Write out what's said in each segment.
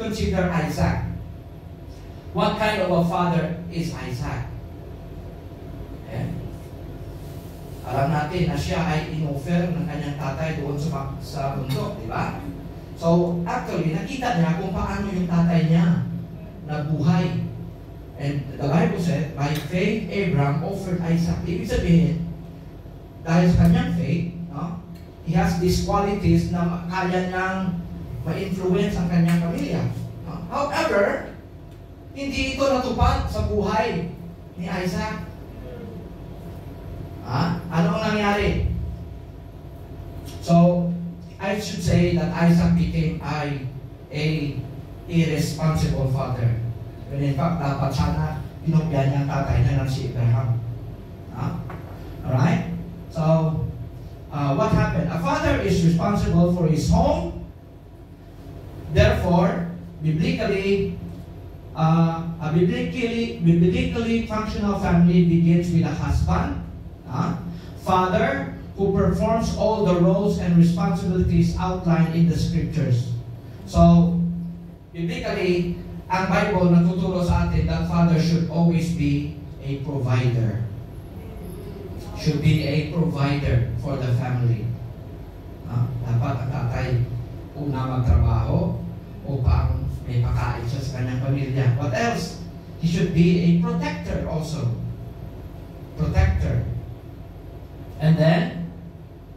Consider Isaac. What kind of a father is Isaac? Eh? Alam natin na siya ay inoffer ng kanyang tatay doon sa bundok, di ba? So, actually, nakita niya kung paano yung tatay niya nabuhay. And the Bible said, by faith, Abraham offered Isaac. Ibig sabihin, dahil sa kanyang faith, no, he has these qualities na kaya niyang ma-influence ang kanyang pamilya. However, hindi ito natupad sa buhay ni Isaac. Ano ang nangyari? So, I should say that Isaac became a irresponsible father. When in fact, dapat sana pinopyan niya ang tatay niya ng si Abraham. Alright? So, what happened? A father is responsible for his home. Therefore, biblically functional family begins with a husband, father, who performs all the roles and responsibilities outlined in the scriptures. So, biblically, ang Bible nagtuturo sa atin that father should always be a provider. Should be a provider for the family. Dapat ang tatay una magtrabaho upang may pakain siya sa kanyang pamilya. What else? He should be a protector also. Protector. And then,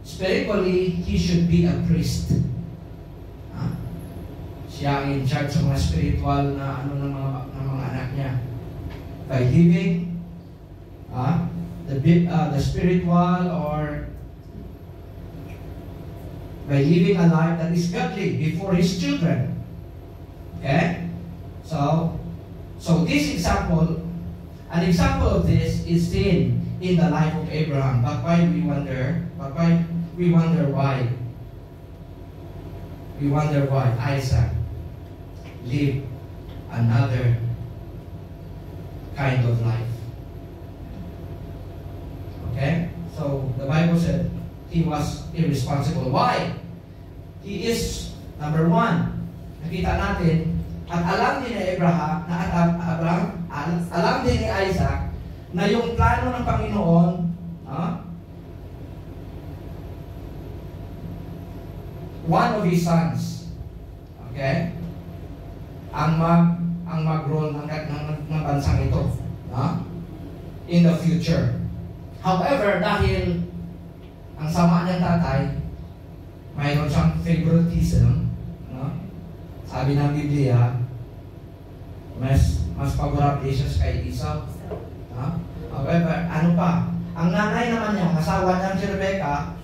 spiritually, he should be a priest. Siya ang in charge sa mga spiritual na ng mga anak niya. By living the spiritual or by living a life that is godly before his children. Okay? So this example, an example of this is seen in the life of Abraham. But why we wonder why? We wonder why Isaac lived another kind of life. Okay? So the Bible said he was irresponsible. Why? He is, number one, nakita natin, at alam din ni alam din ni Isaac, na yung plano ng Panginoon, one of his sons, okay, ang mag-rule ng bansang ito, in the future. However, dahil ang sama ng tatay, mayroon siyang favoritism, sabi ng Biblia, mas favorable siya kay Esau. However, ano pa? Ang nanay naman niya, asawa niya si Rebecca,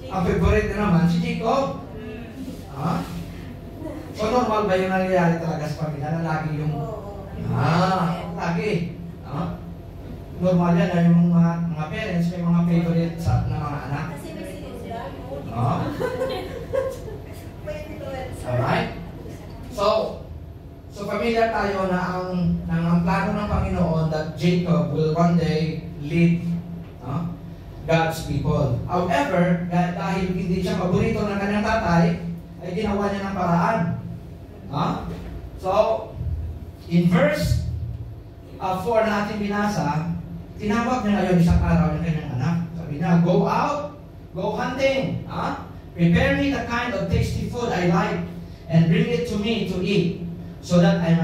ang favorite naman si Jacob. So normal ba yung nangyayari talaga sa pamilya na lagi yung lagi. Normal yan na yung mga parents may mga favorite na mga anak. Alright? So familiar tayo na ang plano ng Panginoon that Jacob will one day lead God's people. However, dahil hindi siya paborito ng kanyang tatay, ay ginawa niya ng paraan. So, in verse 4 na ating binasa, tinawag niya ngayon isang araw ng kanyang anak. Sabi niya, go out, go hunting. Prepare me the kind of tasty food I like and bring it to me to eat, so that I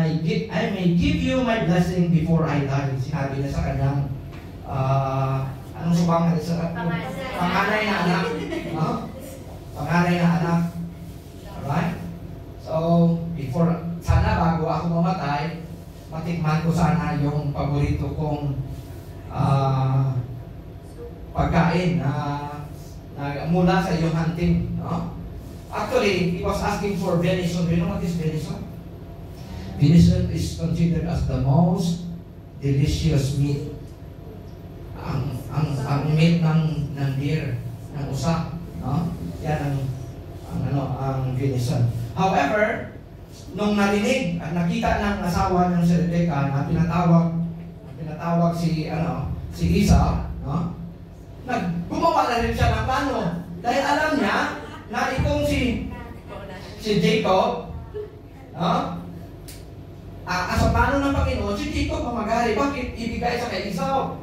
may give you my blessing before I die. Sinabi niya sa kanyang anong subangan sa panganay na anak. Panganay na anak. Alright? So, sana bago ako mamatay, matikman ko sana yung paborito kong pagkain na mula sa iyong hunting. Actually, he was asking for venison. Do you know what is venison? Venison is considered as the most delicious meat. Ang meat ng deer, ng usa, yan ang venison. However, nung narinig at nakita ng asawa ng si Rebecca na pinatawag si Esau, gumawa na rin siya ng plano. Dahil alam niya na itong si Jacob, sa plano ng Panginoon, si Jacob mamagari. Bakit ibigay sa kay Esau?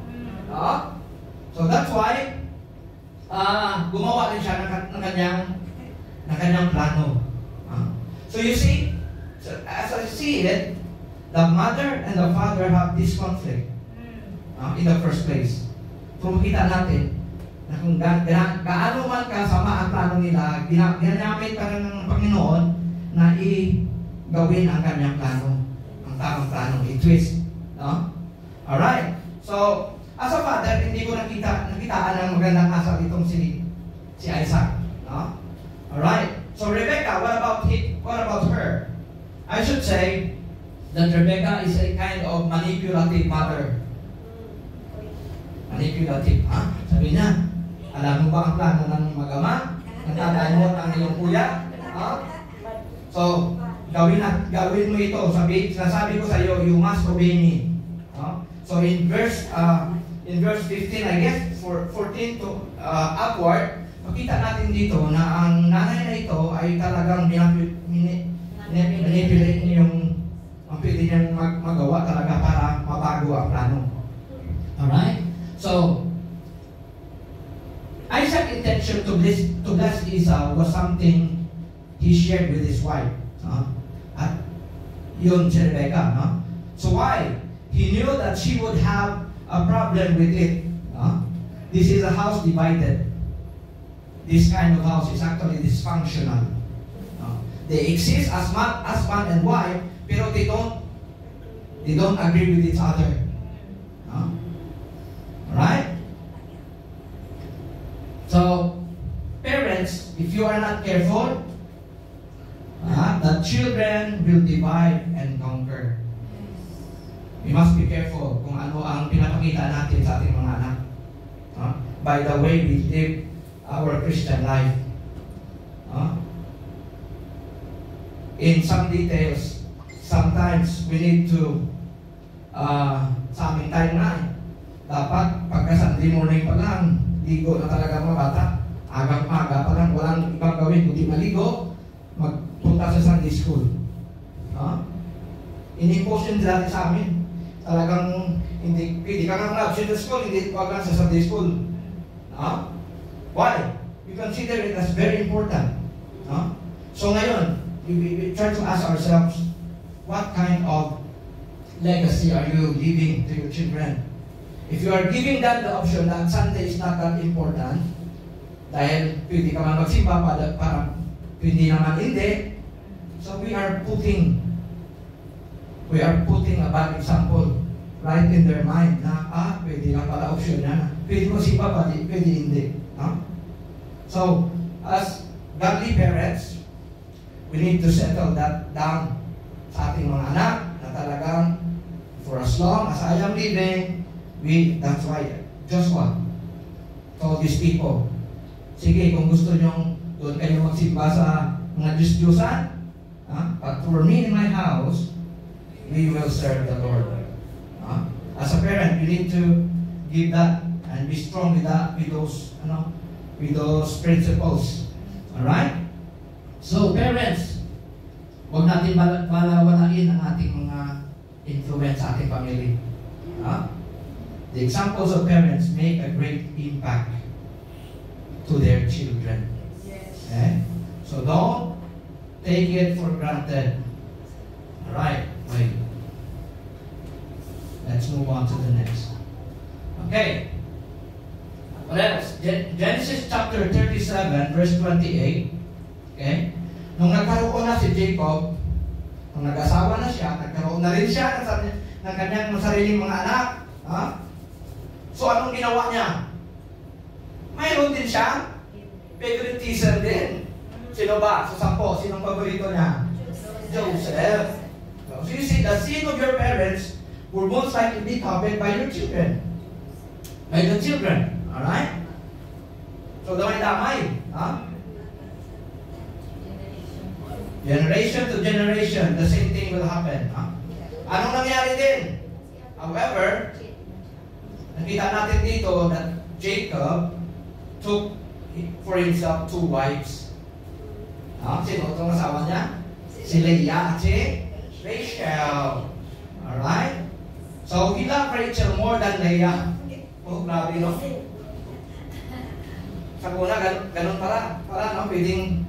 So that's why gumawa rin siya ng kanyang plano. So you see, as I see it, the mother and the father have this conflict in the first place. Kung makita natin na kung gaano man kasama ang plano nila, ginamit pa rin ng Panginoon na gawin ang kanyang plano, ang tamang plano, i-twist. Alright. So, as a father, hindi ko nakitaan ng magandang asal itong si Isaac. Alright. So, Rebecca, what about her? I should say that Rebecca is a kind of manipulative mother. Manipulative. Sabi niya, alam mo ba ang plano ng mag-ama? Natatay mo ang iyong kuya? So, gawin mo ito. Sinasabi ko sa iyo, you must obey me. So, in verse 15, I guess, 14 to upward, makita natin dito na ang nanay na ito ay talagang manipulate niya ang pwede niyang magawa talaga para mabago ang plano. Alright? So, Isaac's intention to bless Esau was something he shared with his wife. At yun si Rebecca. So why? He knew that she would have a problem with it. This is a house divided. This kind of house is actually dysfunctional. They exist as husband and wife, pero they don't agree with each other. Right? So, parents, if you are not careful, the children will divide and conquer. We must be careful kung ano ang pinapakita natin sa ating mga anak. By the way we live our Christian life. In some details, sometimes we need to, sa aming time na, dapat pagka Sunday morning pa lang, ligo na talaga mga bata. Agang-aga pa lang, walang ibang gawin kundi maligo, magpunta sa Sunday school. In-impose yun dati sa amin. Talagang hindi ka nga mag-absent sa school, hindi wag lang sa Sunday school. Why? We consider it as very important. So ngayon, we try to ask ourselves, what kind of legacy are you leaving to your children? If you are giving them the option that Sunday is not that important, dahil pwede ka man magsimba para pwede naman hindi, so we are putting a bad example right in their mind na, pwede lang pala option na. Pwede magsimba, pwede hindi. So, as godly parents, we need to settle that down sa ating mga anak na talagang for as long as I am living, that's why Joshua told these people, sige, kung gusto nyong doon kayo magsimba sa mga Diyos-Diyosan, but for me in my house, we will serve the Lord. As a parent, you need to give that and be strong with that, with those principles. Alright? So, parents, huwag natin balawalain ang ating mga influence sa ating family. The examples of parents make a great impact to their children. Okay? So, don't take it for granted. Alright, wait. Let's move on to the next. Okay. What else? Genesis chapter 37, verse 28. Okay. Nung nagkaroon na si Jacob, nung nag-asawa na siya, nagkaroon na rin siya ng kanyang sariling mga anak. So, anong ginawa niya? Mayroon din siya. Favoritism din. Sino ba? Sa 10, sinong paborito niya? Joseph. So you see, the sin of your parents will most likely be covered by your children. By the children. Alright? So, damay-damay. Generation to generation, the same thing will happen. Anong nangyari din? However, nakita natin dito that Jacob took for himself 2 wives. Sino itong asawa niya? Si Leah at si Rachel. Alright? So, he loved Rachel more than Leah. Oh, grabe, no? Sa una, ganun para, no? Pwedeng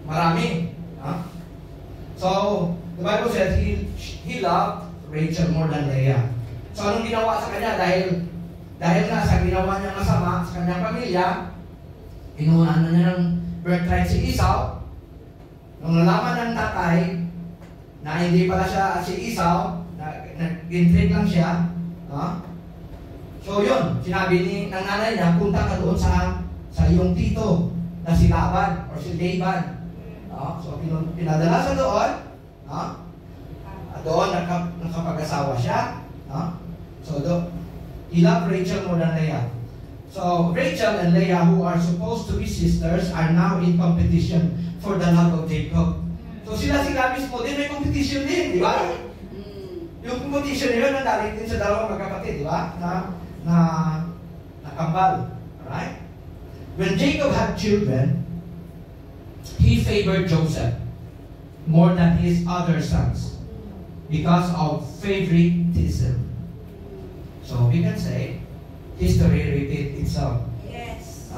marami. So, the Bible says he loved Rachel more than Leah. So, anong ginawa sa kanya? Dahil nga sa ginawa niya masama sa kanyang pamilya, inuunan na niya ng birthright si Esau. Nung nalaman ng tatay na hindi pala siya si Esau, nag-intrigue lang siya, so yun, sinabi ng nanay niya, punta ka doon sa iyong tito na si Laban or si Laban. So pinadala sa doon, doon nakapag-asawa siya. So he loved Rachel more than Leah. So Rachel and Leah, who are supposed to be sisters, are now in competition for the love of Jacob. So sila mismo din, may competition din, di ba? Yung competition nila nanggaling din sa dalawang magkapatid, di ba? Na kambal. Alright? When Jacob had children, he favored Joseph more than his other sons because of favoritism. So we can say, history repeats itself. Yes.